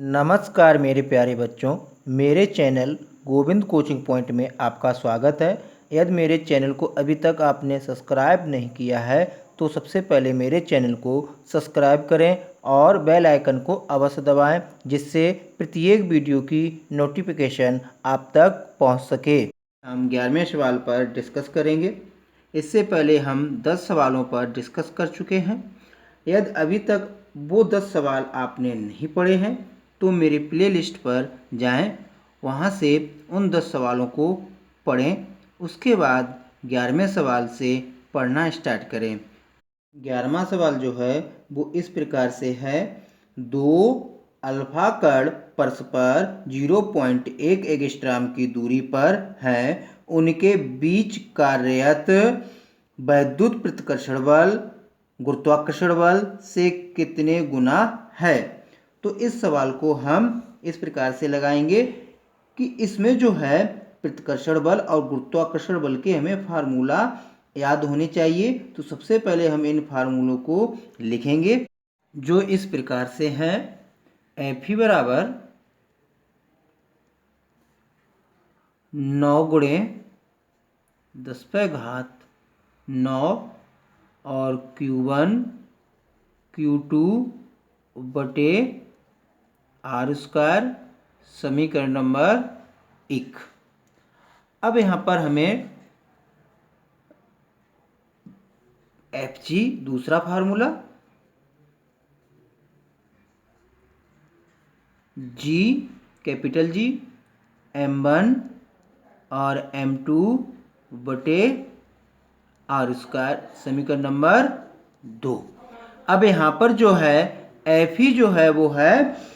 नमस्कार मेरे प्यारे बच्चों, मेरे चैनल गोविंद कोचिंग पॉइंट में आपका स्वागत है। यदि मेरे चैनल को अभी तक आपने सब्सक्राइब नहीं किया है तो सबसे पहले मेरे चैनल को सब्सक्राइब करें और बेल आइकन को अवश्य दबाएं, जिससे प्रत्येक वीडियो की नोटिफिकेशन आप तक पहुंच सके। हम 11वें सवाल पर डिस्कस करेंगे। इससे पहले हम 10 सवालों पर डिस्कस कर चुके हैं। यदि अभी तक वो 10 सवाल आपने नहीं पढ़े हैं तो मेरे प्लेलिस्ट पर जाएं, वहां से उन 10 सवालों को पढ़ें। उसके बाद 11वें सवाल से पढ़ना स्टार्ट करें। 11वां सवाल जो है वो इस प्रकार से है। दो अल्फा कण परस्पर 0.1 एंगस्ट्रॉम की दूरी पर हैं। उनके बीच कार्यरत वैद्युत प्रतिकर्षण बल गुरुत्वाकर्षण बल से कितने गुना है। तो इस सवाल को हम इस प्रकार से लगाएंगे कि इसमें जो है प्रतिकर्षण बल और गुरुत्वाकर्षण बल के हमें फार्मूला याद होने चाहिए। तो सबसे पहले हम इन फार्मूलों को लिखेंगे, जो इस प्रकार से हैं। Fe बराबर 9 गुणे 10⁻9 और Q1 Q2 बटे R², समीकरण नंबर 1। अब यहाँ पर हमें Fg दूसरा formula, G capital G M1 और M2 बटे R², समीकरण नंबर 2। अब यहाँ पर जो है Fe जो है वो है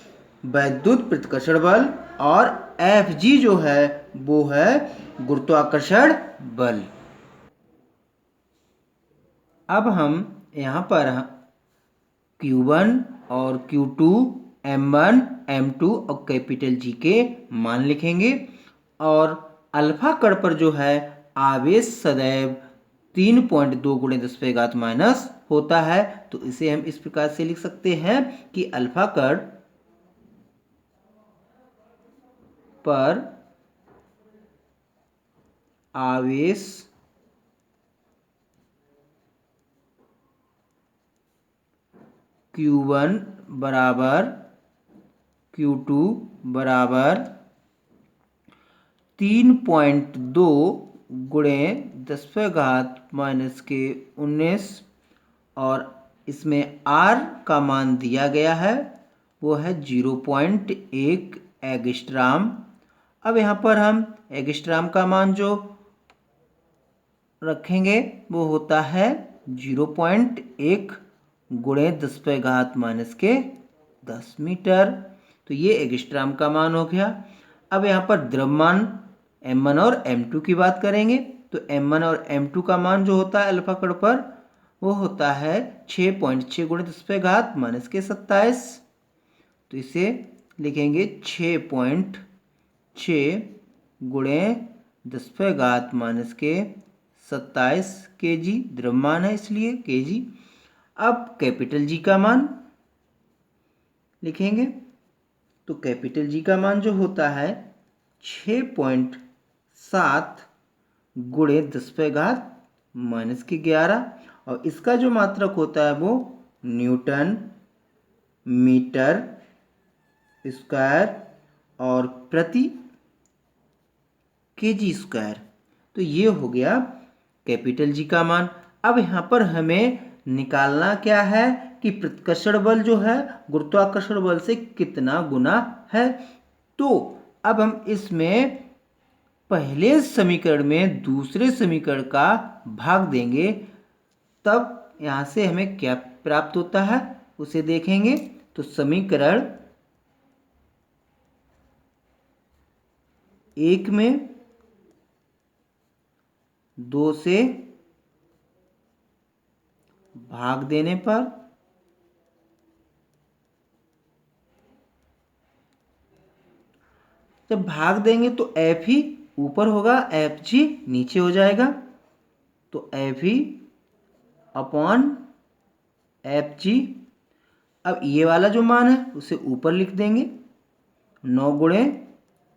वैद्युत प्रतिकर्षण बल और Fg जो है वो है गुरुत्वाकर्षण बल। अब हम यहाँ पर Q1 और Q2, M1, M2 और कैपिटल G के मान लिखेंगे। और अल्फा कण पर जो है आवेश सदैव 3.2 गुणे 10⁻⁻ होता है। तो इसे हम इस प्रकार से लिख सकते हैं कि अल्फा कण पर आवेश Q1 बराबर Q2 बराबर 3.2 गुणे 10⁻⁻19 और इसमें R का मान दिया गया है वो है 0.1 एंगस्ट्रॉम। अब यहाँ पर हम एंगस्ट्रॉम का मान जो रखेंगे वो होता है 0.1 गुणे 10⁻⁻10 मीटर। तो ये एंगस्ट्रॉम का मान हो गया। अब यहाँ पर द्रव्यमान M1 और M2 की बात करेंगे तो M1 और M2 का मान जो होता है अल्फा कण पर वो होता है 6.6 गुणे 10⁻⁻27। तो इसे लिखेंगे 6.6 गुणे 10⁻⁻27 kg द्रव्यमान है, इसलिए kg। अब कैपिटल G का मान लिखेंगे तो कैपिटल G का मान जो होता है 6.7 गुणे 10⁻⁻11 और इसका जो मात्रक होता है वो न्यूटन मीटर स्क्वायर और प्रति kg²। तो ये हो गया कैपिटल G का मान। अब यहाँ पर हमें निकालना क्या है कि प्रतिकर्षण बल जो है गुरुत्वाकर्षण बल से कितना गुना है। तो अब हम इसमें पहले समीकरण में दूसरे समीकरण का भाग देंगे, तब यहाँ से हमें क्या प्राप्त होता है उसे देखेंगे। तो समीकरण 1 में 2 से भाग देने पर जब भाग देंगे तो Fe ऊपर होगा, Fg नीचे हो जाएगा। तो Fe अपॉन Fg। अब ये वाला जो मान है उसे ऊपर लिख देंगे 9 गुणे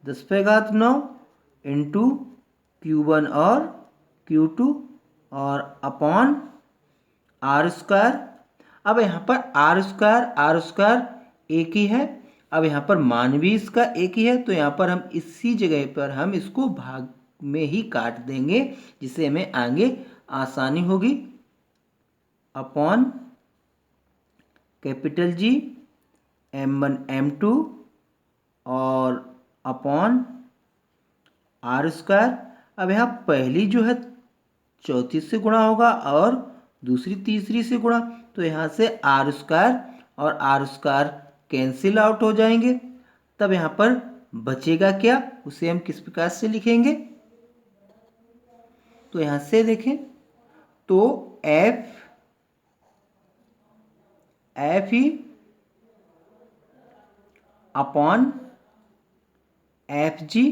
10 पे घात 9 इंटू Q1 और Q2 और अपॉन आर स्क्वायर। अब यहाँ पर आर स्क्वायर एक ही है। अब यहाँ पर मान भी इसका एक ही है, तो यहाँ पर हम इसी जगह पर हम इसको भाग में ही काट देंगे, जिससे हमें आगे आसानी होगी। Upon capital G M1 M2 और अपॉन आर स्क्वायर। अब यहाँ पहली जो है चौथी से गुणा होगा और दूसरी तीसरी से गुणा, तो यहाँ से आर स्क्वायर और आर स्क्वायर कैंसिल आउट हो जाएंगे। तब यहाँ पर बचेगा क्या, उसे हम किस प्रकार से लिखेंगे, तो यहाँ से देखें तो एफ ही अपॉन एफ जी।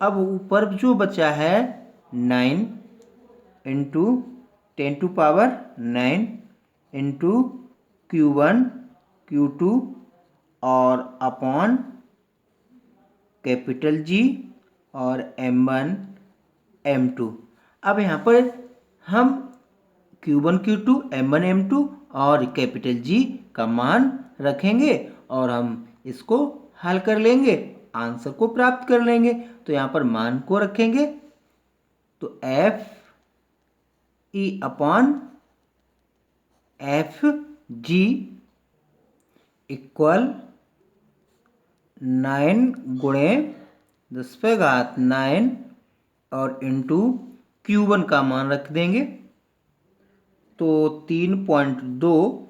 अब ऊपर जो बचा है 9 इंटू 10⁻9 इंटू Q1 Q2 और अपॉन कैपिटल जी और M1 M2। अब यहाँ पर हम Q1 Q2 M1 M2 और कैपिटल जी का मान रखेंगे और हम इसको हल कर लेंगे, आंसर को प्राप्त कर लेंगे। तो यहाँ पर मान को रखेंगे, तो F E upon F G equal 9 गुणे 10 पे घात 9 और इंटू Q1 का मान रख देंगे, तो 3.2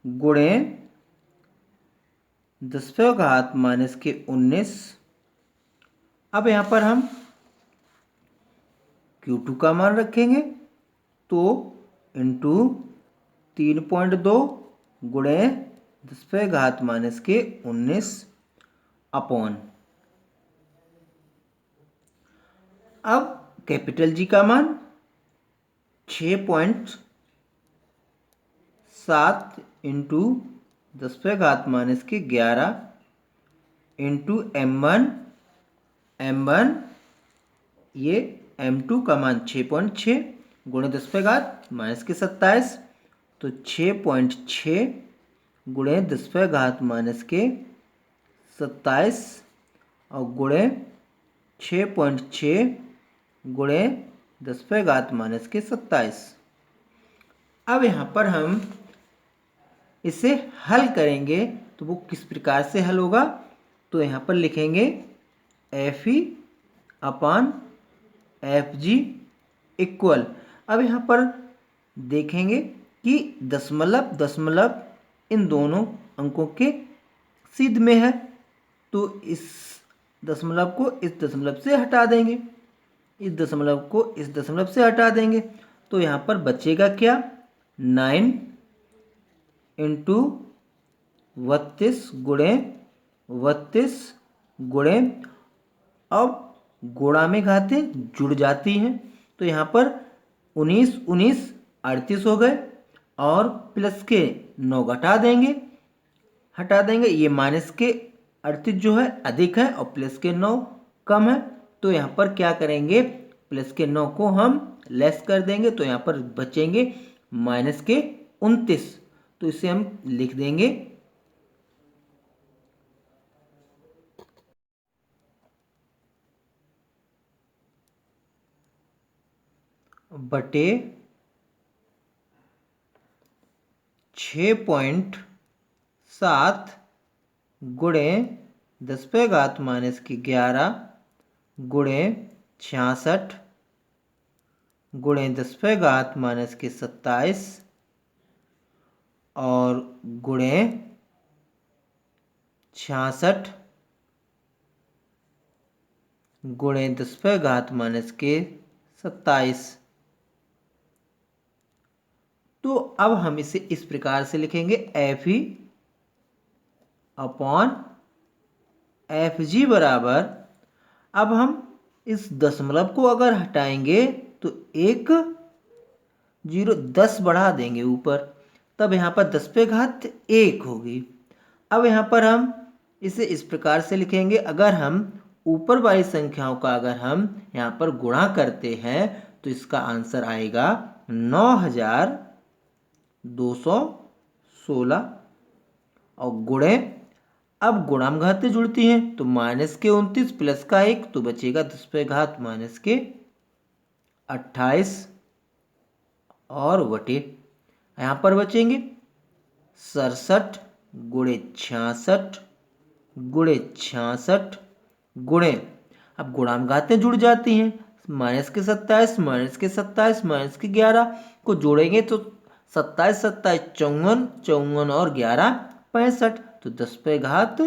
गुणे 10 पे घात -19। अब यहाँ पर हम Q2 का मान रखेंगे, तो इंटू 3.2 गुणे 10 पे घात -19 अपॉन। अब कैपिटल जी का मान 6.7 इंटू 10 पे घात -11 इंटू M1 ये M2 का मान 6.6 गुणे 10 पे घात -27, तो 6.6 गुणे 10 पे घात -27 और गुणे 6.6 गुणे 10 पे घात -27। अब यहाँ पर हम इसे हल करेंगे, तो वो किस प्रकार से हल होगा, तो यहाँ पर लिखेंगे F E upon F G equal. अब यहाँ पर देखेंगे कि दशमलव इन दोनों अंकों के सिद्ध में है, तो इस दशमलव को इस दशमलव से हटा देंगे, इस दशमलव को इस दशमलव से हटा देंगे, तो यहाँ पर बचेगा क्या, 9 इंटू 32 गुणे अब गुणा में घातें जुड़ जाती हैं, तो यहाँ पर 19 38 हो गए और प्लस के 9 हटा देंगे, ये माइनस के 38 जो है अधिक है और प्लस के 9 कम है, तो यहाँ पर क्या करेंगे, प्लस के 9 को हम लेस कर देंगे, तो यहाँ पर बचेंगे माइनस के 29, तो इसे हम लिख देंगे बटे 6.7 गुणे 10 पे घात -11 गुणे 66 गुणे 10 पे घात -27 और गुणे 66 गुणे 10 पे घात -27। तो अब हम इसे इस प्रकार से लिखेंगे F E upon F G बराबर, अब हम इस दशमलव को अगर हटाएंगे तो एक 0 10 बढ़ा देंगे ऊपर, तब यहाँ पर 10 पे घात 1 होगी। अब यहाँ पर हम इसे इस प्रकार से लिखेंगे, अगर हम ऊपर वाली संख्याओं का अगर हम यहाँ पर गुणा करते हैं तो इसका आंसर आएगा 9216 और गुणे, अब गुणामघातें जुड़ती हैं तो -29 प्लस का 1 तो बचेगा 10 पे घात -28 और बटे यहाँ पर बचेंगे 67 गुणे 66 गुणे 66 गुणे, अब गुणामघातें जुड़ जाती हैं, माइनस के 27 माइनस के 27 माइनस के 11 को जोड़ेंगे तो 27 27 54 54 और 11 65, तो 10 पे घात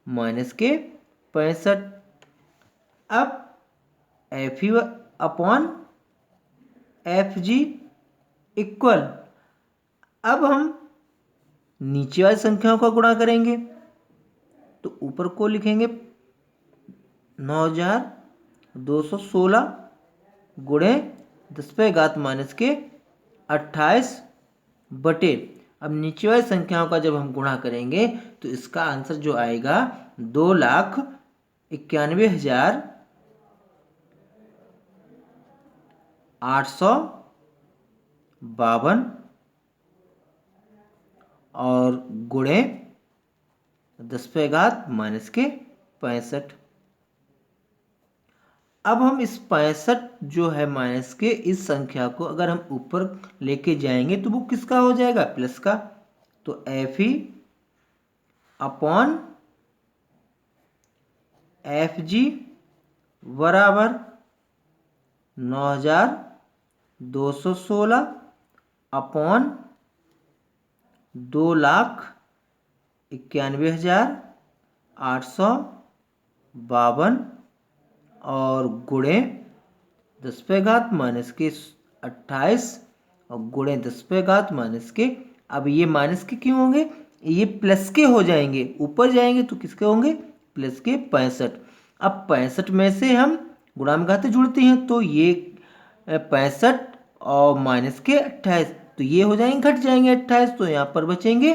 -65। अब F E upon F G equal, अब हम नीचे वाली संख्याओं का गुणा करेंगे तो ऊपर को लिखेंगे 9216 गुणे 10 पे घात -28 बटे, अब नीचे वाली संख्याओं का जब हम गुणा करेंगे तो इसका आंसर जो आएगा 2,91,852 और गुणे 10 पे घात -65। अब हम इस 65 जो है माइनस के इस संख्या को अगर हम ऊपर लेके जाएंगे तो वो किसका हो जाएगा, प्लस का, तो F E upon F G बराबर 9216 अपॉन 2,91,852 और गुणे 10 पे घात -28 और गुणे 10 पे घात -, अब ये माइनस के क्यों होंगे, ये प्लस के हो जाएंगे, ऊपर जाएंगे तो किसके होंगे, प्लस के 65। अब 65 में से हम गुणामघातें जुड़ती हैं तो ये 65 और माइनस के 28 तो ये हो जाएंगे, घट जाएंगे 28, तो यहाँ पर बचेंगे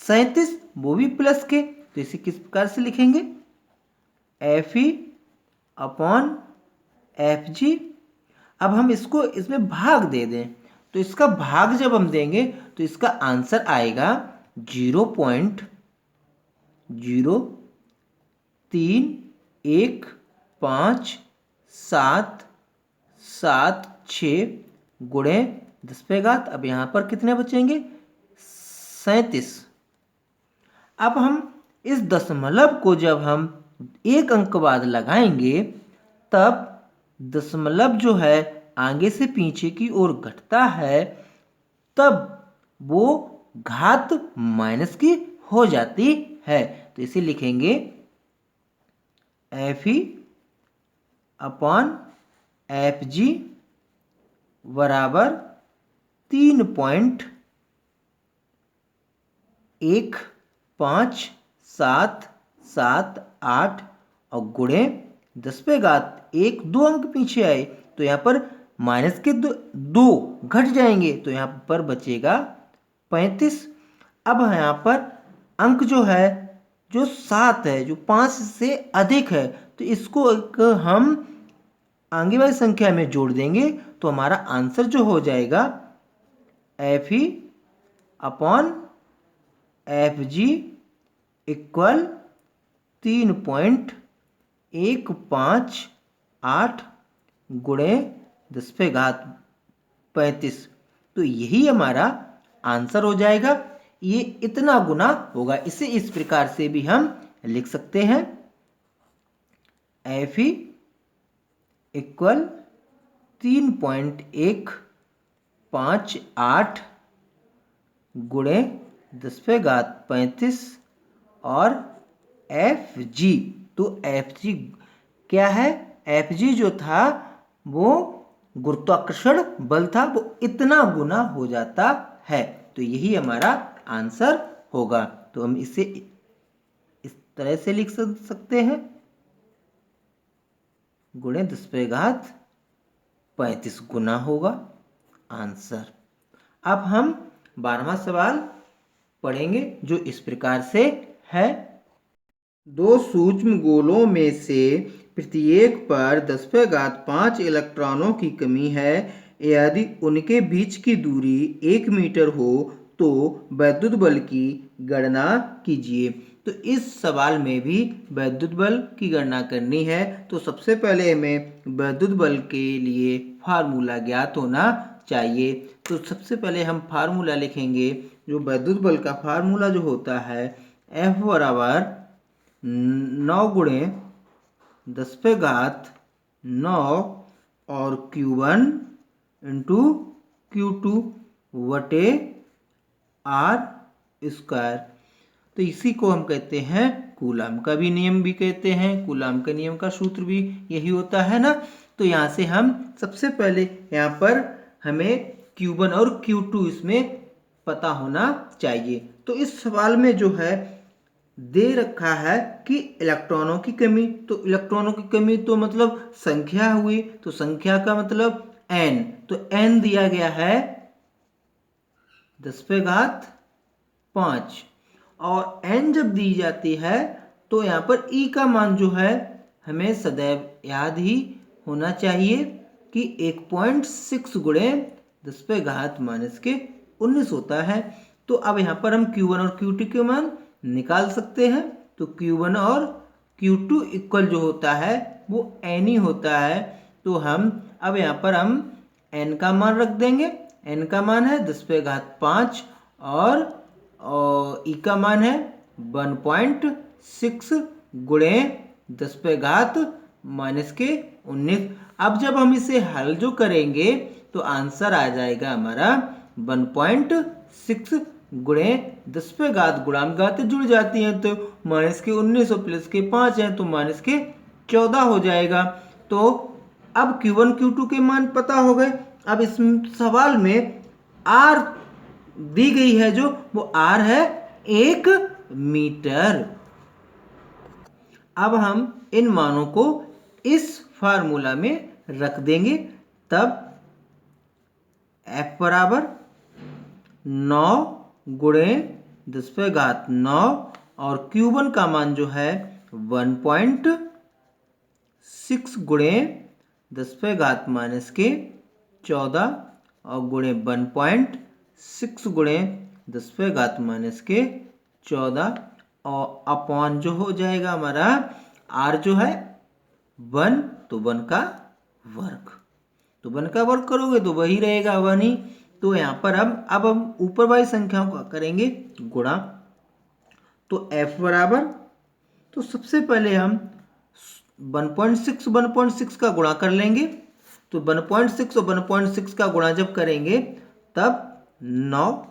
37, वो भी प्लस के, तो इसे किस प्रकार से लिखेंगे, F E upon F G. अब हम इसको इसमें भाग दे दें तो इसका भाग जब हम देंगे तो इसका आंसर आएगा 0.0315776 गुणे 10 पे घात, अब यहाँ पर कितने बचेंगे, 37। अब हम इस दशमलव को जब हम एक अंक बाद लगाएंगे तब दशमलव जो है आगे से पीछे की ओर घटता है, तब वो घात माइनस की हो जाती है, तो इसे लिखेंगे F E upon F G बराबर 3.15778 और गुणे 10 पे घात 1, 2 अंक पीछे आए तो यहाँ पर माइनस के 2 घट जाएंगे तो यहाँ पर बचेगा 35। अब यहाँ पर अंक जो है जो 7 है, जो 5 से अधिक है, तो इसको एक हम आगे वाली संख्या में जोड़ देंगे तो हमारा आंसर जो हो जाएगा F E upon F G equal 3.158 गुणे 10 पे घात 35, तो यही हमारा आंसर हो जाएगा, ये इतना गुना होगा। इसे इस प्रकार से भी हम लिख सकते हैं, एफ ई इक्वल 3.158 गुणे 10 पे घात 35 और एफ जी, तो एफ जी क्या है, एफ जी जो था वो गुरुत्वाकर्षण बल था, वो इतना गुना हो जाता है, तो यही हमारा आंसर होगा। तो हम इसे इस तरह से लिख सकते हैं, गुणे 10 पे घात 35 गुना होगा आंसर। अब हम 12वां सवाल पढ़ेंगे जो इस प्रकार से है। दो सूक्ष्म गोलों में से प्रत्येक पर 10⁵ इलेक्ट्रॉनों की कमी है। यदि उनके बीच की दूरी 1 मीटर हो तो वैद्युत बल की गणना कीजिए। तो इस सवाल में भी वैद्युत बल की गणना करनी है। तो सबसे पहले हमें वैद्युत बल के लिए फार्मूला ज्ञात होना चाहिए। तो सबसे पहले हम फार्मूला लिखेंगे। जो वैद्युत बल का फार्मूला जो होता है F बराबर 9 गुणे 10⁹ और Q1 इंटू Q2 वटे R स्क्वायर। तो इसी को हम कहते हैं कूलाम का भी नियम भी कहते हैं। कूलाम के नियम का सूत्र भी यही होता है ना। तो यहाँ से हम सबसे पहले यहाँ पर हमें Q1 और Q2 इसमें पता होना चाहिए। तो इस सवाल में जो है दे रखा है कि इलेक्ट्रॉनों की कमी। तो इलेक्ट्रॉनों की कमी तो मतलब संख्या हुई। तो संख्या का मतलब n। तो n दिया गया है 10⁵ और n जब दी जाती है तो यहाँ पर e का मान जो है हमें सदैव याद ही होना चाहिए कि 1.6 गुणे 10⁻⁻19 होता है। तो अब यहाँ पर हम Q1 और Q2 के मान निकाल सकते हैं। तो Q1 और Q2 इक्वल जो होता है वो n ही होता है। तो हम अब यहाँ पर हम n का मान रख देंगे। n का मान है 10⁵ और e का मान है 1.6 गुणे 10⁻⁻19। अब जब हम इसे हल जो करेंगे तो आंसर आ जाएगा हमारा 1.6 गुणे 10⁻, गुणाम घातें जुड़ जाती हैं तो -19 और +5 हैं तो -14 हो जाएगा। तो अब Q1 Q2 के मान पता हो गए। अब इस सवाल में R दी गई है जो वो R है 1 मीटर। अब हम इन मानों को इस फार्मूला में रख देंगे। तब F बराबर 9 गुणे 10⁻9 और Q1 का मान जो है 1.6 गुणे 10⁻⁻14 और गुणे 1.6 गुणे 10⁻⁻14 और अपॉन जो हो जाएगा हमारा R जो है 1। तो 1 का वर्ग। तो 1 का वर्ग करोगे तो वही रहेगा 1 ही। तो यहाँ पर अब हम ऊपर वाली संख्याओं का करेंगे गुणा। तो F बराबर, तो सबसे पहले हम 1.6 का गुणा कर लेंगे। तो 1.6 और 1.6 का गुणा जब करेंगे तब 9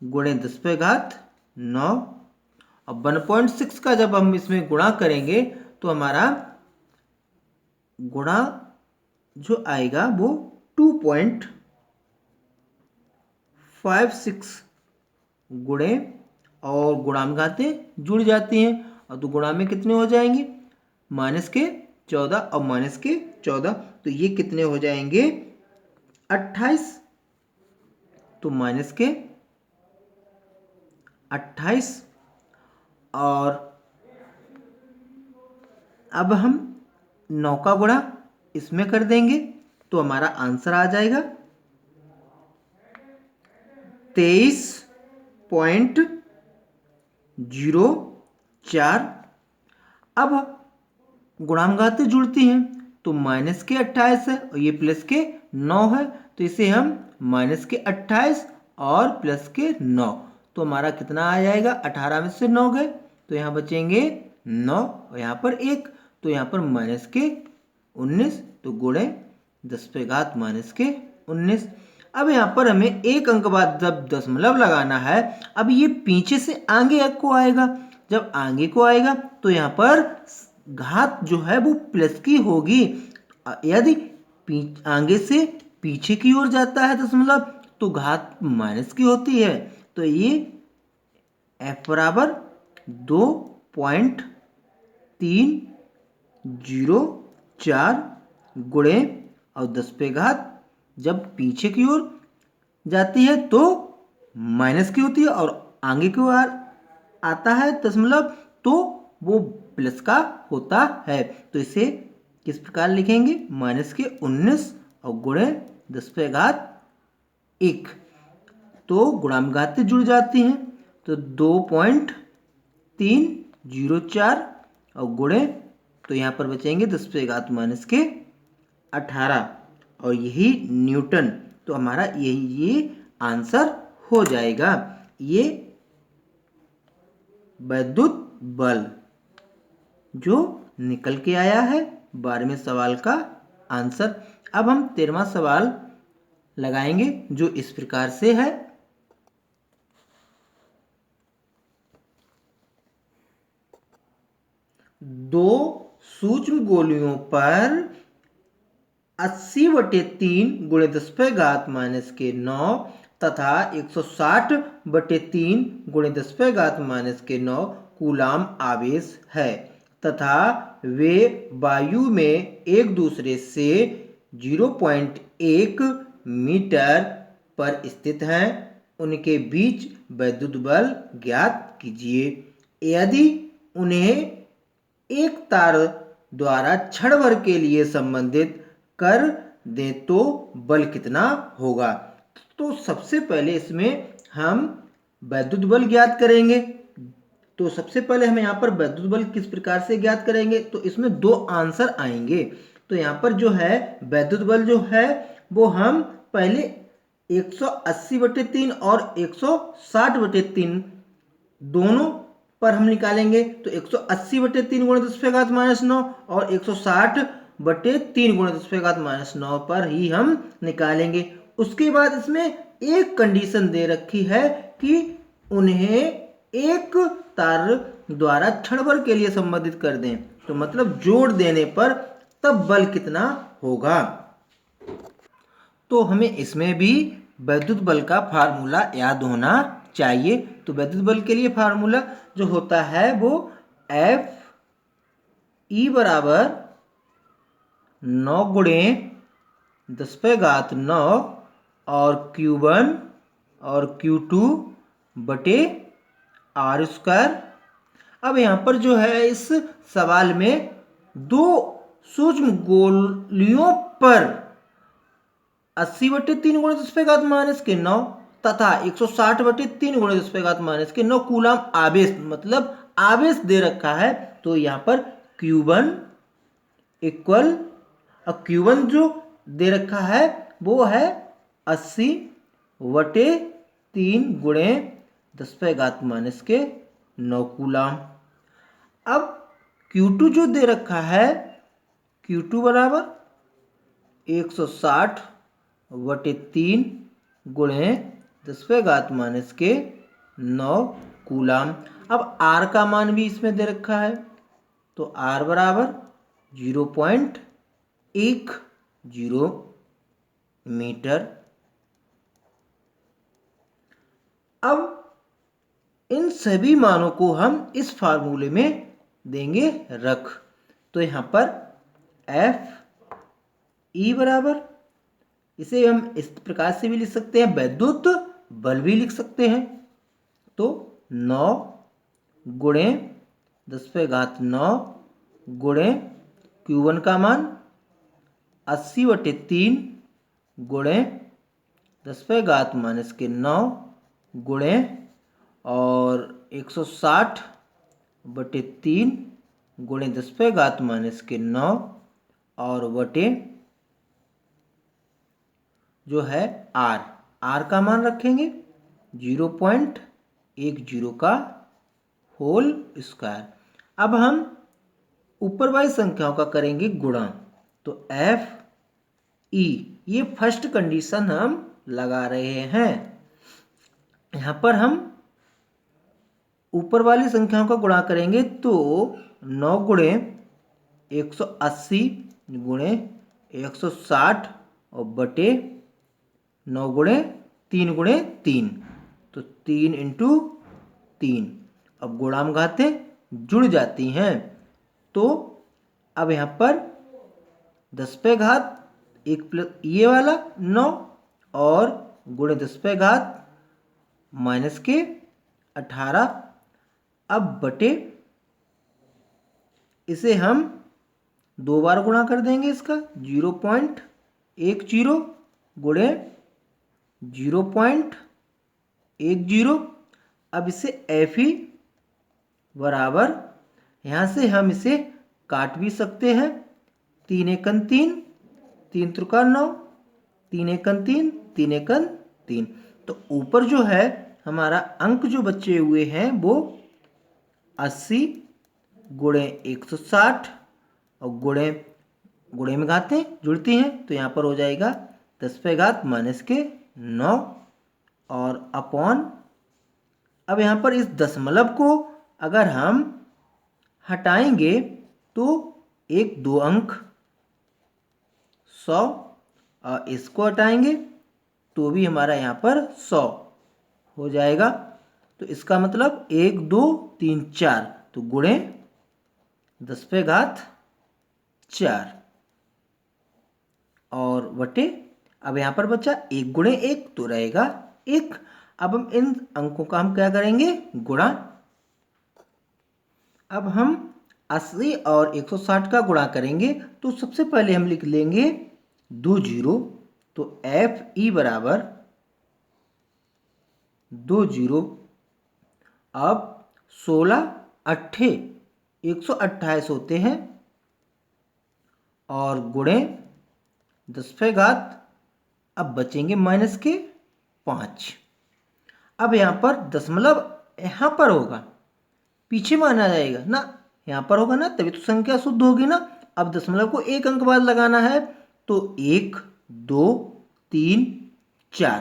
गुणे 10⁻9 और 1.6 का जब हम इसमें गुणा करेंगे तो हमारा गुणा जो आएगा वो 2.56 गुणे और गुणाम घातें जुड़ जाती हैं और तो गुणा में कितने हो जाएंगे -14 और -14। तो ये कितने हो जाएंगे 28। तो -28 और अब हम 9 का गुणा इसमें कर देंगे तो हमारा आंसर आ जाएगा 23.04। अब गुणाम घातें जुड़ती हैं तो -28 है और ये +9 है। तो इसे हम -28 और +9। तो हमारा कितना आ जाएगा 18 में से 9 गए तो यहाँ बचेंगे 9 और यहाँ पर 1। तो यहाँ पर -19 तो गुणे 10⁻⁻19। अब यहाँ पर हमें एक अंक बाद जब दशमलव लगाना है। अब ये पीछे से आगे को आएगा। जब आगे को आएगा तो यहाँ पर घात जो है वो प्लस की होगी। यदि आगे से पीछे की ओर जाता है दशमलव तो घात माइनस की होती है। तो ये F बराबर 2.304 गुणे और 10 पे घात जब पीछे की ओर जाती है तो माइनस की होती है और आगे की ओर आता है दशमलव तो वो प्लस का होता है। तो इसे किस प्रकार लिखेंगे, माइनस के 19 और गुणे 10⁻1। तो गुणानुपात जुड़ जाती हैं तो 2.304 और गुणे तो यहाँ पर बचेंगे 10⁻18 और यही न्यूटन। तो हमारा ये आंसर हो जाएगा, ये वैद्युत बल जो निकल के आया है 12वें सवाल का आंसर। अब हम 13वां सवाल लगाएंगे जो इस प्रकार से है। दो सूक्ष्म गोलियों पर 80/3 गुणे 10⁻⁻9 तथा 160/3 गुणे 10⁻⁻9 कूलाम आवेश है तथा वे वायु में एक दूसरे से 0.1 मीटर पर स्थित हैं। उनके बीच वैद्युत बल ज्ञात कीजिए। यदि उन्हें एक तार द्वारा क्षण भर के लिए संबंधित कर दें तो बल कितना होगा। तो सबसे पहले इसमें हम वैद्युत बल ज्ञात करेंगे। तो सबसे पहले हम यहाँ पर वैद्युत बल किस प्रकार से ज्ञात करेंगे, तो इसमें दो आंसर आएंगे। तो यहाँ पर जो है वैद्युत बल जो है वो हम पहले 180/3 और 160/3 दोनों पर हम निकालेंगे। तो 180/3 गुणे 10⁻⁻9 और 160/3 गुणे 10⁻⁻9 पर ही हम निकालेंगे। उसके बाद इसमें एक कंडीशन दे रखी है कि उन्हें एक तार द्वारा क्षण भर के लिए संबंधित कर दें, तो मतलब जोड़ देने पर तब बल कितना होगा। तो हमें इसमें भी वैद्युत बल का फार्मूला याद होना चाहिए। तो वैद्युत बल के लिए फार्मूला जो होता है वो F E बराबर 9 गुणे 10⁻9 और Q1 और Q2 बटे R²। अब यहाँ पर जो है इस सवाल में दो सूक्ष्म गोलियों पर 80/3 गुणे 10⁻⁻9 तथा 160/3 गुणे 10⁻⁻9 कूलाम आवेश मतलब आवेश दे रखा है। तो यहाँ पर Q1 इक्वल Q1 जो दे रखा है वो है 80/3 गुणे 10⁻⁻9 कूलाम। अब Q2 जो दे रखा है Q2 बराबर 160/3 गुणे 10⁻⁻9 कूलाम। अब R का मान भी इसमें दे रखा है तो R बराबर 0.10 मीटर। अब इन सभी मानों को हम इस फार्मूले में देंगे रख। तो यहाँ पर F E बराबर, इसे हम इस प्रकार से भी लिख सकते हैं, वैद्युत बल भी लिख सकते हैं। तो 9 गुणे 10⁻9 गुणे Q1 का मान 80/3 गुणे 10⁻⁻9 गुणे और 160/3 गुणे 10⁻⁻9 और बटे जो है R का मान रखेंगे 0.10 का होल स्क्वायर। अब हम ऊपर वाली संख्याओं का करेंगे गुणा। तो F E ये फर्स्ट कंडीशन हम लगा रहे हैं। यहाँ पर हम ऊपर वाली संख्याओं का गुणा करेंगे तो 9 गुणे 180 गुणे 160 और बटे 9 गुणे 3 गुणे 3 तो 3 × 3। अब गुणानुघातें जुड़ जाती हैं। तो अब यहाँ पर 10⁻1 प्लस ये वाला 9 और गुणे 10⁻ माइनस के 18। अब बटे इसे हम 2 बार गुणा कर देंगे इसका 0.10 गुणे 0.10। अब इसे एफ ही बराबर, यहाँ से हम इसे काट भी सकते हैं। 3 एकन 3, 3 त्रिका 9, 3 एकन 3, 3 एकन 3। तो ऊपर जो है हमारा अंक जो बचे हुए हैं वो 80 गुणे 160 और गुणे गुणे में घातें जुड़ती हैं, तो यहाँ पर हो जाएगा 10 पे घात माइनस के 9 और अपॉन। अब यहाँ पर इस दशमलव को अगर हम हटाएंगे तो 1-2 अंक 100, और इसको हटाएंगे तो भी हमारा यहाँ पर 100 हो जाएगा। तो इसका मतलब 1 2 3 4, तो गुणे 10 पे घात 4 और बटे, अब यहाँ पर बचा 1 गुणे 1 तो रहेगा 1। अब हम इन अंकों का हम क्या करेंगे, गुणा। अब हम 80 और 160 का गुणा करेंगे तो सबसे पहले हम लिख लेंगे 2 जीरो, तो एफ ई बराबर 2 जीरो। अब 16 अट्ठे 128 होते हैं और गुणे 10 पे घात, अब बचेंगे माइनस के 5। अब यहाँ पर दशमलव यहाँ पर होगा, पीछे माना जाएगा ना, यहाँ पर होगा ना, तभी तो संख्या शुद्ध होगी ना। अब दशमलव को एक अंक बाद लगाना है, तो 1 2 3 4,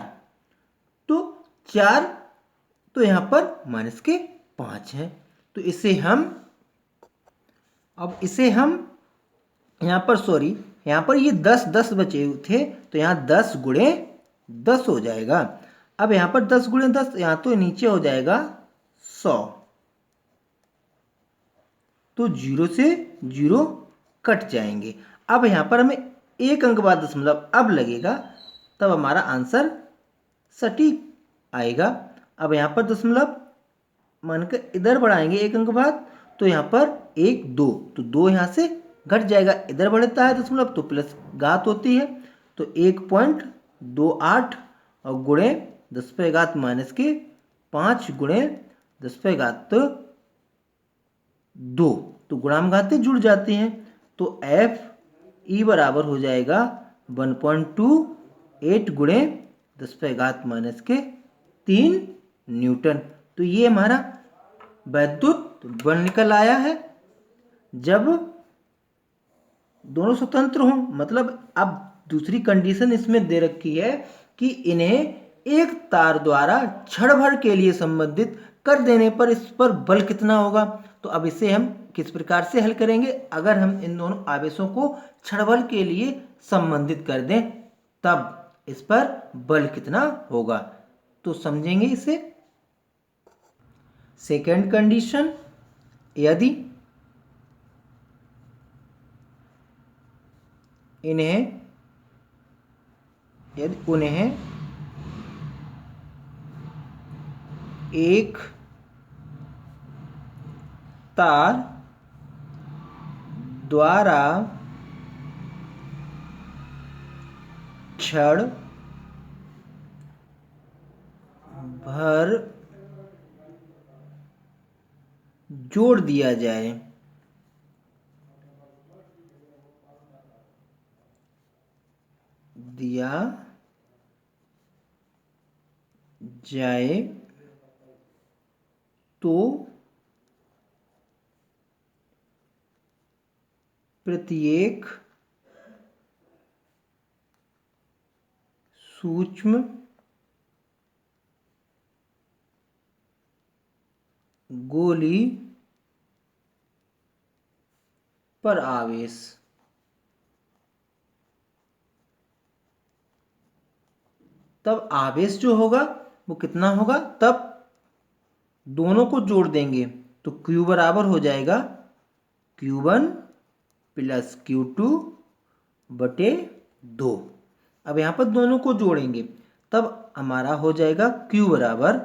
तो 4, तो यहाँ पर माइनस के 5 है। तो इसे हम, अब इसे हम यहाँ पर सॉरी, यहाँ पर ये 10 बचे थे, तो यहाँ 10 गुणे 10 हो जाएगा। अब यहाँ पर 10 गुणे 10, यहाँ तो नीचे हो जाएगा 100, तो 0 से 0 कट जाएंगे। अब यहाँ पर हमें एक अंक बाद दशमलव अब लगेगा, तब हमारा आंसर सटीक आएगा। अब यहाँ पर दशमलव मानकर इधर बढ़ाएंगे एक अंक बाद, तो यहाँ पर 1 2, तो 2 यहाँ से घट जाएगा, इधर बढ़ता है दशमलव तो प्लस घात होती है, तो 1.28 और गुणे 10 पे घात माइनस के 5 गुणे 10 पे घात 2, तो गुणाम घातें जुड़ जाती हैं, तो एफ ई बराबर हो जाएगा 1.28 गुणे 10 पे घात माइनस के 3 न्यूटन। तो ये हमारा वैद्युत बल निकल आया है। जब दोनों स्वतंत्र हों, मतलब अब दूसरी कंडीशन इसमें दे रखी है कि इन्हें एक तार द्वारा क्षण भर के लिए संबंधित कर देने पर इस पर बल कितना होगा। तो अब इसे हम किस प्रकार से हल करेंगे, अगर हम इन दोनों आवेशों को क्षण भर के लिए संबंधित कर दें तब इस पर बल कितना होगा, तो समझेंगे इसे। सेकेंड कंडीशन, यदि उन्हें एक तार द्वारा क्षण भर जोड़ दिया जाए तो प्रत्येक सूक्ष्म गोली पर आवेश, तब आवेश जो होगा वो कितना होगा, तब दोनों को जोड़ देंगे तो Q बराबर हो जाएगा Q1 प्लस Q2 बटे 2। अब यहाँ पर दोनों को जोड़ेंगे तब हमारा हो जाएगा Q बराबर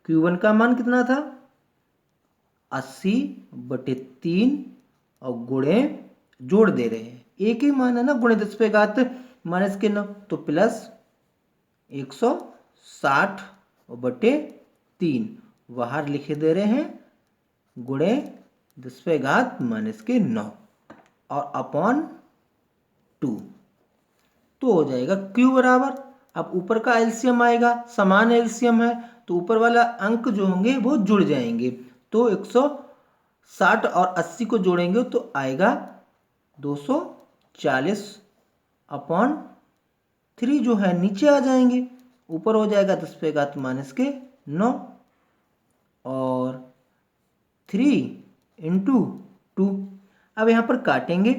Q1 का मान कितना था 80/3 और गुणे जोड़ दे रहे हैं, एक ही मान है ना, गुणे 10⁻⁻9 तो प्लस 160/3 बाहर लिखे दे रहे हैं गुणे 10⁻⁻9 और अपॉन 2। तो हो जाएगा Q बराबर, अब ऊपर का एलसीएम आएगा, समान एलसीएम है तो ऊपर वाला अंक जो होंगे वो जुड़ जाएंगे। तो 160 और 80 को जोड़ेंगे तो आएगा 240/3 जो है नीचे आ जाएंगे, ऊपर हो जाएगा 10⁻⁻9 और 3 × 2। अब यहाँ पर काटेंगे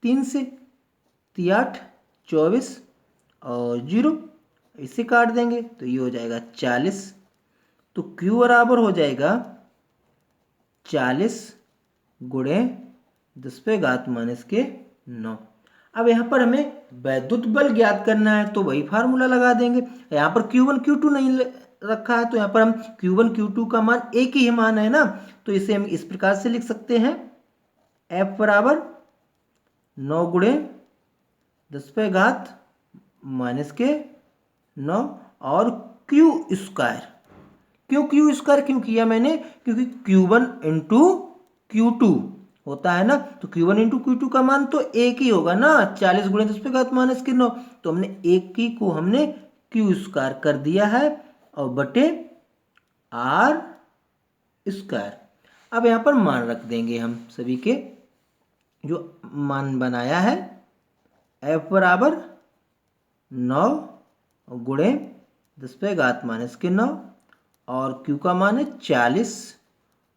3 से, 3 8 24 और 0 इसे काट देंगे तो ये हो जाएगा 40। तो Q बराबर हो जाएगा 40 गुणे 10⁻⁻9। अब यहाँ पर हमें वैद्युत बल ज्ञात करना है तो वही फार्मूला लगा देंगे। यहाँ पर Q1 Q2 नहीं रखा है तो यहाँ पर हम Q1 Q2 का मान एक ही मान है ना, तो इसे हम इस प्रकार से लिख सकते हैं F बराबर 9 गुणे 10⁻⁻9 और Q स्क्वायर। क्यों Q स्क्वायर क्यों किया मैंने, क्योंकि Q1 × Q2 होता है ना, तो Q1 × Q2 का मान तो एक ही होगा ना, 40 गुणे 10⁻⁻9, तो हमने एक ही को हमने Q स्क्वायर कर दिया है और बटे R स्क्वायर। अब यहाँ पर मान रख देंगे हम सभी के, जो मान बनाया है F बराबर 9 गुणे 10⁻⁻9 और Q का मान है 40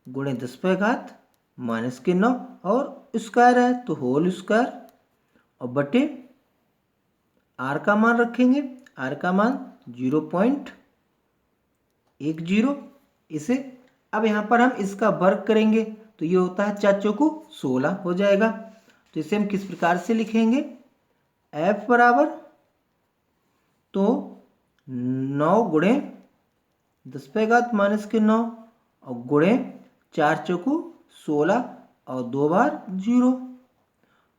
गुणे 10⁻⁻9 और स्क्वायर है तो होल स्क्वायर और बटे R का मान रखेंगे, R का मान 0.10 इसे। अब यहाँ पर हम इसका वर्ग करेंगे तो ये होता है 4 चौको 16 हो जाएगा। तो इसे हम किस प्रकार से लिखेंगे, F बराबर तो 9 गुणे 10⁻⁻9 और गुणे 4 चौको 16 और 2 बार 0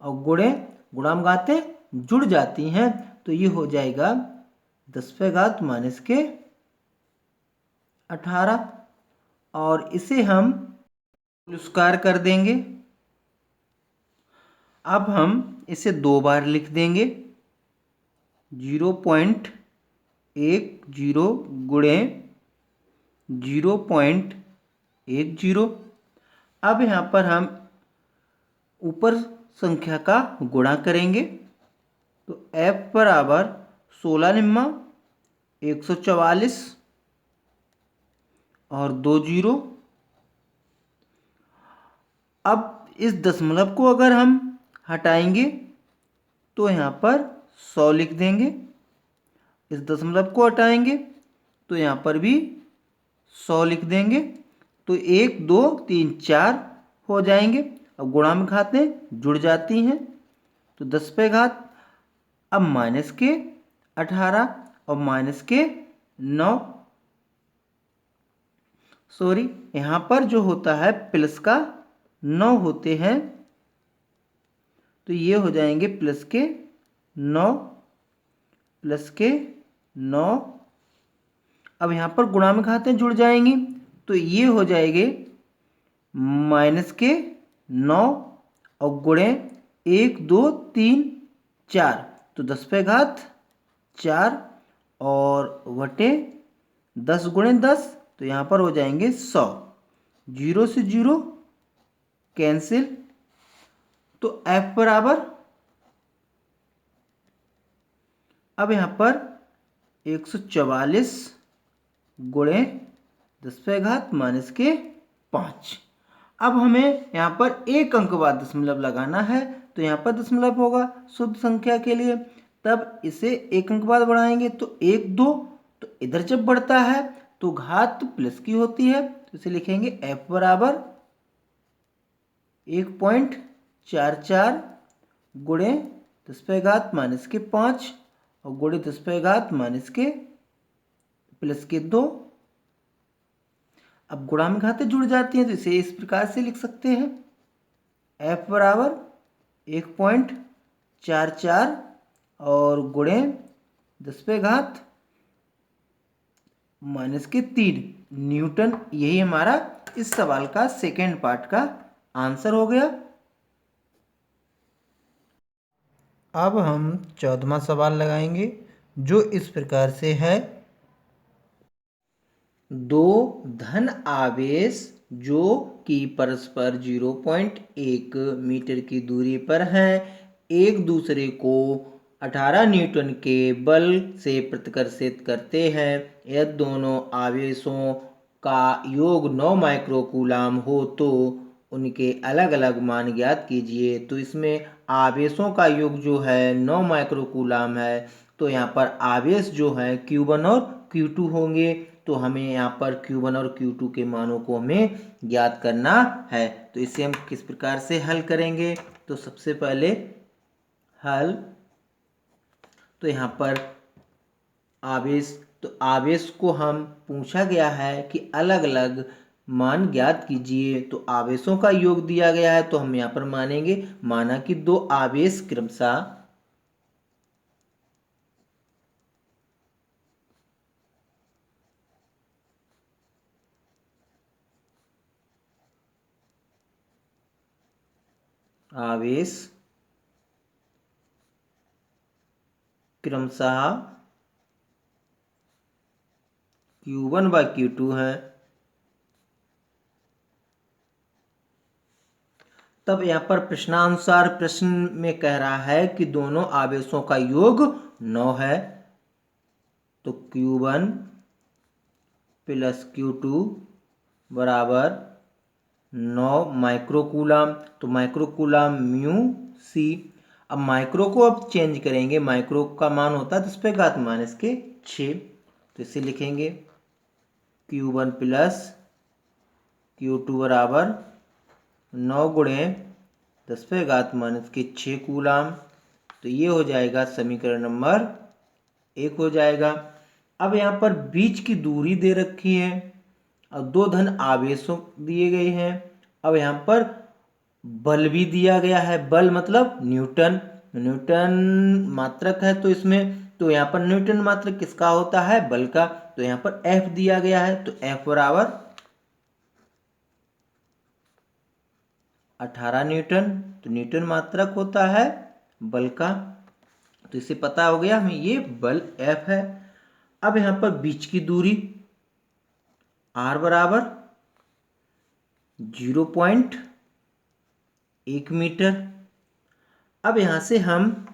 और गुणे गुणामघातें जुड़ जाती हैं तो ये हो जाएगा 10⁻18 और इसे हम स्क्वायर कर देंगे। अब हम इसे 2 बार लिख देंगे 0.10 गुणे 0.10। अब यहाँ पर हम ऊपर संख्या का गुणा करेंगे तो F बराबर 16 निम्मा 144 और 2 0। अब इस दशमलव को अगर हम हटाएंगे तो यहाँ पर 100 लिख देंगे, इस दशमलव को हटाएंगे तो यहाँ पर भी 100 लिख देंगे, तो 1 2 3 4 हो जाएंगे। अब गुणामघातें जुड़ जाती हैं तो 10 पे घात, अब -18 और -9, सॉरी यहाँ पर जो होता है प्लस का 9 होते हैं तो ये हो जाएंगे प्लस के 9। अब यहाँ पर गुणामघातें जुड़ जाएंगी तो ये हो जाएंगे -9 और गुणे 1 2 3 4 तो 10 पे घात 4 और बटे 10 गुणे 10 तो यहाँ पर हो जाएंगे 100, 0 से 0 कैंसिल। तो F बराबर, अब यहाँ पर 144 गुणे 10⁻⁻5। अब हमें यहाँ पर एक अंक बाद दशमलव लगाना है तो यहाँ पर दशमलव होगा शुद्ध संख्या के लिए, तब इसे एक अंक बाद बढ़ाएंगे तो 1 2, तो इधर जब बढ़ता है तो घात प्लस की होती है तो इसे लिखेंगे F बराबर 1.44 गुणे 10⁻⁻5 और गुणे 10⁻⁻2 अब गुणा में घातें जुड़ जाती हैं तो इसे इस प्रकार से लिख सकते हैं, f बराबर 1.44 और गुणे 10⁻³ न्यूटन। यही हमारा इस सवाल का सेकेंड पार्ट का आंसर हो गया। अब हम 14वां सवाल लगाएंगे जो इस प्रकार से है, दो धन आवेश जो कि परस्पर 0.1 मीटर की दूरी पर हैं एक दूसरे को 18 न्यूटन के बल से प्रतिकर्षित करते हैं। यदि दोनों आवेशों का योग 9 माइक्रोकूलाम हो तो उनके अलग अलग मान ज्ञात कीजिए। तो इसमें आवेशों का योग जो है 9 माइक्रोकूलाम है, तो यहाँ पर आवेश जो है Q1 और Q2 होंगे। तो हमें यहाँ पर Q1 और Q2 के मानों को हमें ज्ञात करना है। तो इसे हम किस प्रकार से हल करेंगे, तो सबसे पहले हल, तो यहाँ पर आवेश, तो आवेश को हम पूछा गया है कि अलग अलग मान ज्ञात कीजिए। तो आवेशों का योग दिया गया है तो हम यहाँ पर मानेंगे, माना कि दो आवेश क्रमशः आवेश क्रमशः Q1 व Q2 है। तब यहाँ पर प्रश्नानुसार प्रश्न में कह रहा है कि दोनों आवेशों का योग 9 है। तो Q1 प्लस Q2 बराबर 9 माइक्रोकूलाम। तो माइक्रोकूलाम म्यू सी। अब माइक्रो को अब चेंज करेंगे, माइक्रो का मान होता है 10⁻⁶। तो इसे लिखेंगे Q1 प्लस Q2 बराबर 9 गुणे 10⁻⁶ कूलाम। तो ये हो जाएगा समीकरण नंबर 1 हो जाएगा। अब यहाँ पर बीच की दूरी दे रखी है और दो धन आवेशों दिए गए हैं। अब यहाँ पर बल भी दिया गया है, बल मतलब न्यूटन, न्यूटन मात्रक है तो इसमें, तो यहाँ पर न्यूटन मात्रक किसका होता है, बल का। तो यहाँ पर F दिया गया है तो F बराबर 18 न्यूटन। तो न्यूटन मात्रक होता है बल का, तो इसे पता हो गया हमें ये बल F है। अब यहाँ पर बीच की दूरी R बराबर 0.1 मीटर। अब यहाँ से हम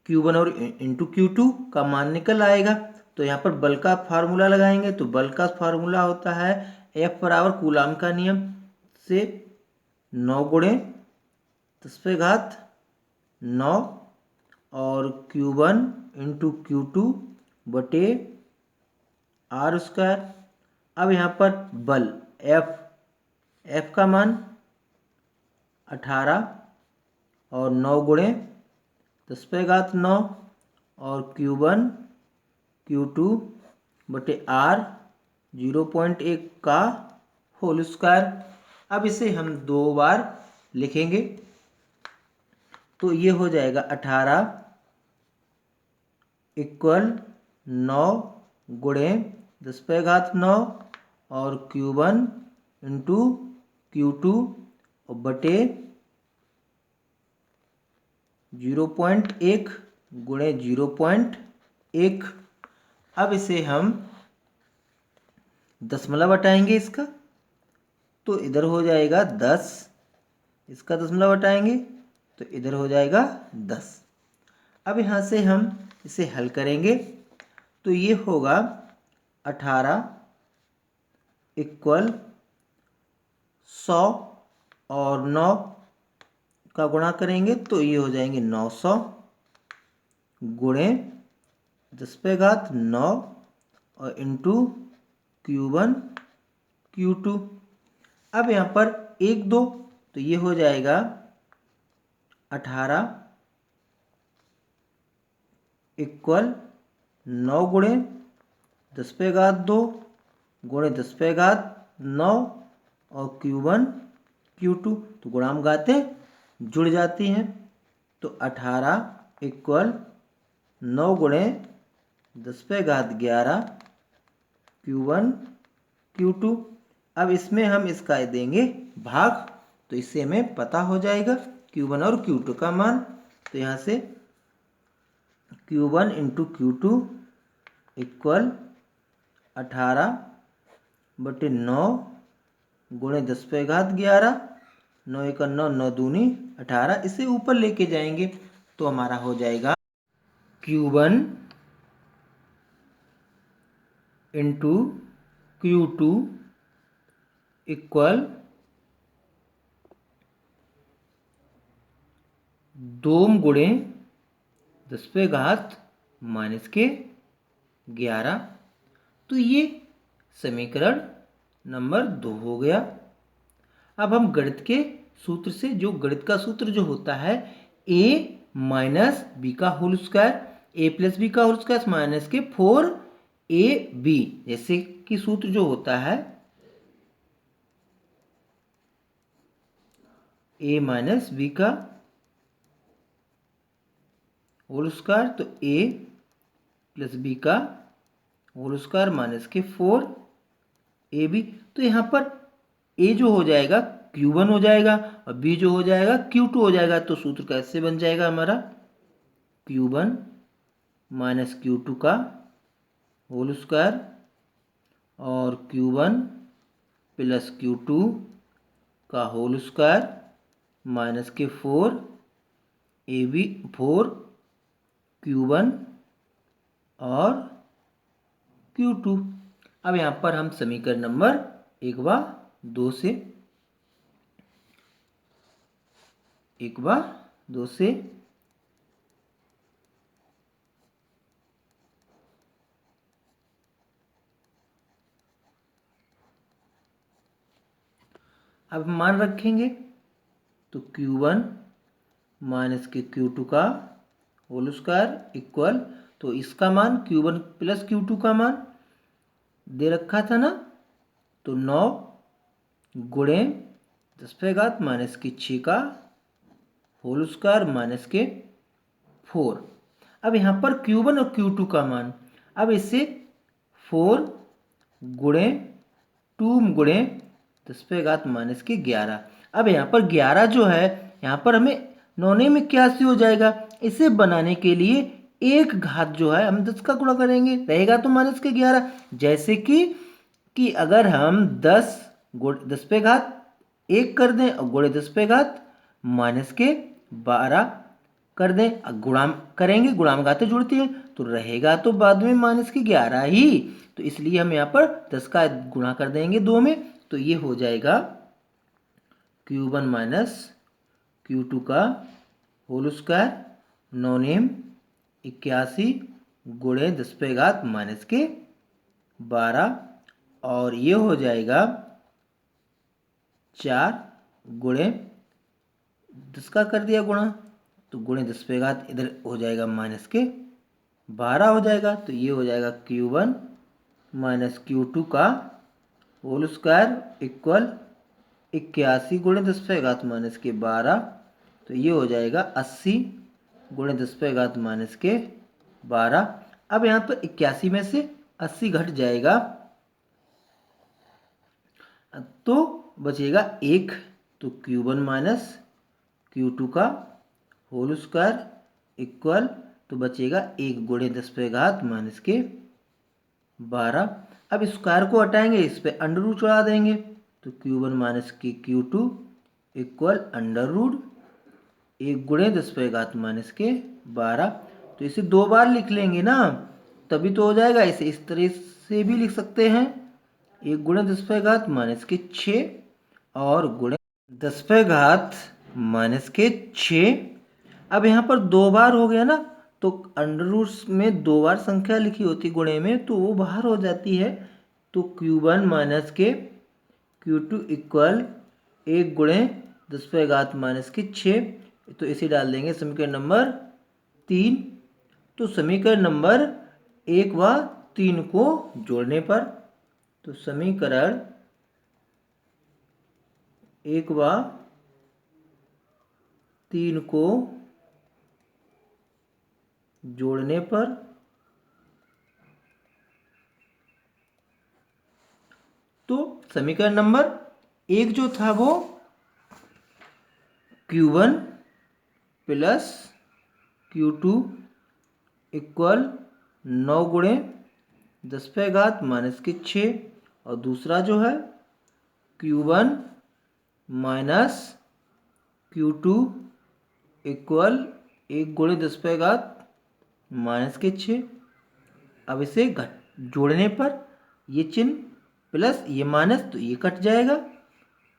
Q1 और इंटू Q2 का मान निकल आएगा। तो यहाँ पर बल का फार्मूला लगाएंगे, तो बल का फार्मूला होता है F बराबर कूलाम का नियम से 9 गुणे 10⁹ और Q1 इंटू Q2 बटे R²। अब यहाँ पर बल F का मान 18 और 9 गुणे 10⁹ और Q1 Q2 बटे R 0.1 का होल स्क्वायर। अब इसे हम दो बार लिखेंगे तो ये हो जाएगा 18 इक्वल 9 गुणे 10⁹ और Q1 इंटू Q2 बटे 0.1 गुणे 0.1। अब इसे हम दशमलव हटाएंगे इसका, तो इधर हो जाएगा 10, इसका दशमलव हटाएंगे तो इधर हो जाएगा 10। अब यहाँ से हम इसे हल करेंगे तो ये होगा 18 इक्वल 100 और 9 का गुणा करेंगे तो ये हो जाएंगे 900 गुणे 10⁹ और इंटू Q1 Q2। अब यहाँ पर 1 2 तो ये हो जाएगा 18 इक्वल 9 गुणे 10⁻² गुणे 10⁻³ 9 और Q1 Q2 तो गुणामघातें जुड़ जाती हैं। तो 18 इक्वल 9 गुणे 10⁻11 Q1 Q2। अब इसमें हम इसका देंगे भाग, तो इससे हमें पता हो जाएगा Q1 और Q2 का मान। तो यहाँ से Q1 इंटू Q2 इक्वल 18/9 गुणे 10⁻11। 9 1 9, 9 दूनी 18। इसे ऊपर लेके जाएंगे तो हमारा हो जाएगा Q1 इंटू Q2 इक्वल 2 गुणे 10⁻11। तो ये समीकरण नंबर 2 हो गया। अब हम गणित के सूत्र से, जो गणित का सूत्र जो होता है a माइनस बी का whole square, a plus B का होल स्क्वायर माइनस के 4ab, जैसे कि सूत्र जो होता है a माइनस बी का होल स्क्वायर, तो a प्लस बी का होल स्क्वायर माइनस के 4ab। तो यहाँ पर a जो हो जाएगा Q1 हो जाएगा और b जो हो जाएगा Q2 हो जाएगा। तो सूत्र कैसे बन जाएगा हमारा Q1 माइनस Q2 का होल स्क्वायर और Q1 प्लस Q2 का होल स्क्वायर माइनस के 4ab, 4Q1 और Q2। अब यहाँ पर हम समीकरण नंबर 1 व 2 से अब मान रखेंगे। तो Q1 माइनस के Q2 का होल स्क्वायर इक्वल, तो इसका मान Q1 प्लस Q2 का मान दे रखा था ना, तो 9 गुणे 10⁻6 का होल स्क्वायर माइनस के 4। अब यहाँ पर Q1 और Q2 का मान, अब इससे 4 गुणे 2 गुणे 10⁻11। अब यहाँ पर 11 जो है, यहाँ पर हमें नौने में क्या से हो जाएगा। इसे बनाने के लिए एक घात जो है हम 10 का गुणा करेंगे, रहेगा तो माइनस के 11। जैसे कि अगर हम 10⁻1 कर दें और गुणे 10⁻12 कर दें, गुणा करेंगे, गुणामघातें जुड़ती हैं, तो रहेगा तो बाद में माइनस के 11 ही। तो इसलिए हम यहाँ पर 10 का गुणा कर देंगे 2 में, तो ये हो जाएगा Q1 माइनस Q2 का होल स्क्वायर 9 नेम 81 गुणे 10⁻12 और ये हो जाएगा 4 गुणे 10 का कर दिया गुणा, तो गुणे 10⁻, इधर हो जाएगा माइनस के 12 हो जाएगा। तो ये हो जाएगा Q1 माइनस Q2 का होल स्क्वायर इक्वल 81 गुणे 10⁻12। तो ये हो जाएगा 80 गुणे 10⁻12। अब यहाँ पर 81 में से 80 घट जाएगा तो बचेगा 1। तो Q1 माइनस Q2 का होल स्क्वायर इक्वल, तो बचेगा 1 गुणे 10⁻12। अब स्क्वायर को हटाएंगे, इस पे अंडर रूट चढ़ा देंगे, तो Q1 माइनस के Q2 इक्वल अंडर रूट 1 गुणे 10⁻12। तो इसे 2 बार लिख लेंगे ना, तभी तो हो जाएगा। इसे इस तरह से भी लिख सकते हैं, 1 गुणे 10⁻6 और गुणे 10⁻6। अब यहाँ पर 2 बार हो गया ना, तो अंडर रूट में 2 बार संख्या लिखी होती गुणे में, तो वो बाहर हो जाती है। तो Q1 माइनस के Q2 इक्वल 1 गुणे 10⁻6। तो इसे डाल देंगे समीकरण नंबर 3। तो समीकरण नंबर 1 व 3 को जोड़ने पर, तो समीकरण 1 व 3 को जोड़ने पर तो समीकरण नंबर 1 जो था वो Q1 प्लस Q2 इक्वल 9 गुणे 10⁻⁻6 और दूसरा जो है Q1 माइनस Q2 इक्वल 1 गुणे 10⁻⁻6। अब इसे जोड़ने पर ये चिन्ह प्लस ये माइनस तो ये कट जाएगा,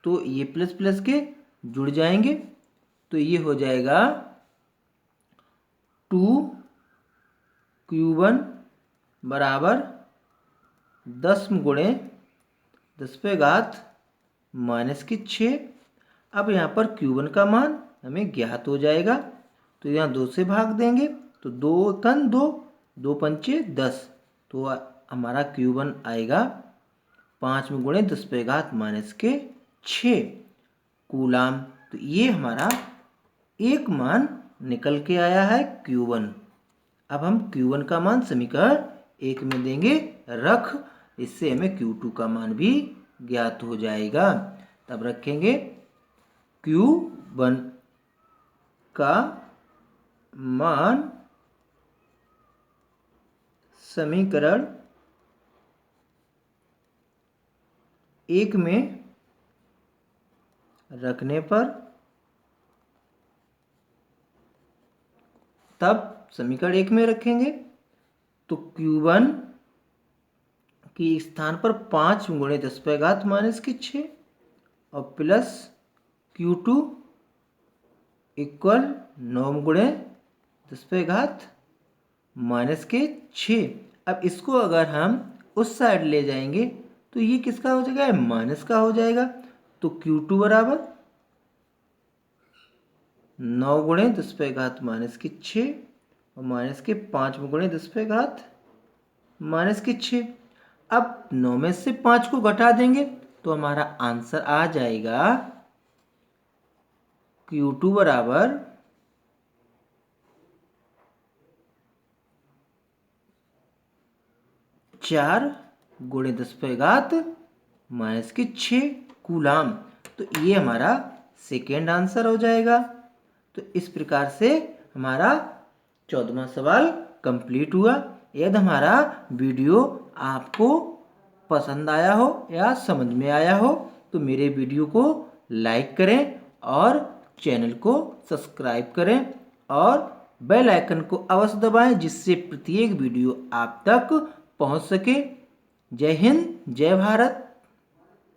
तो ये प्लस प्लस के जुड़ जाएंगे, तो ये हो जाएगा 2Q1 बराबर 10 गुणे 10⁻⁻6। अब यहाँ पर Q1 का मान हमें ज्ञात हो जाएगा, तो यहाँ 2 से भाग देंगे तो 2 कन 2, 2 पंचे 10, तो हमारा Q1 आएगा 5 में गुणे 10⁻⁻6 कूलाम। तो ये हमारा एक मान निकल के आया है Q1। अब हम Q1 का मान समीकरण 1 में देंगे रख, इससे हमें Q2 का मान भी ज्ञात हो जाएगा। तब रखेंगे Q1 का मान समीकरण 1 में रखने पर, तब समीकरण 1 में रखेंगे तो Q1 के स्थान पर 5 गुणे 10⁻⁻6 और प्लस Q2 इक्वल 9 गुणे 10⁻⁻6। अब इसको अगर हम उस साइड ले जाएंगे तो ये किसका हो जाएगा, माइनस का हो जाएगा। तो Q2 बराबर 9 गुणे 10⁻⁻6 और माइनस के 5 गुणे 10⁻⁻6। अब 9 में से 5 को घटा देंगे तो हमारा आंसर आ जाएगा Q2 बराबर 4 गुणे 10⁻⁻6 कूलाम। तो ये हमारा सेकेंड आंसर हो जाएगा। तो इस प्रकार से हमारा 14वां सवाल कंप्लीट हुआ। यदि हमारा वीडियो आपको पसंद आया हो या समझ में आया हो तो मेरे वीडियो को लाइक करें और चैनल को सब्सक्राइब करें और बेल आइकन को अवश्य दबाएं, जिससे प्रत्येक वीडियो आप तक पहुंच सके। जय हिंद, जय भारत।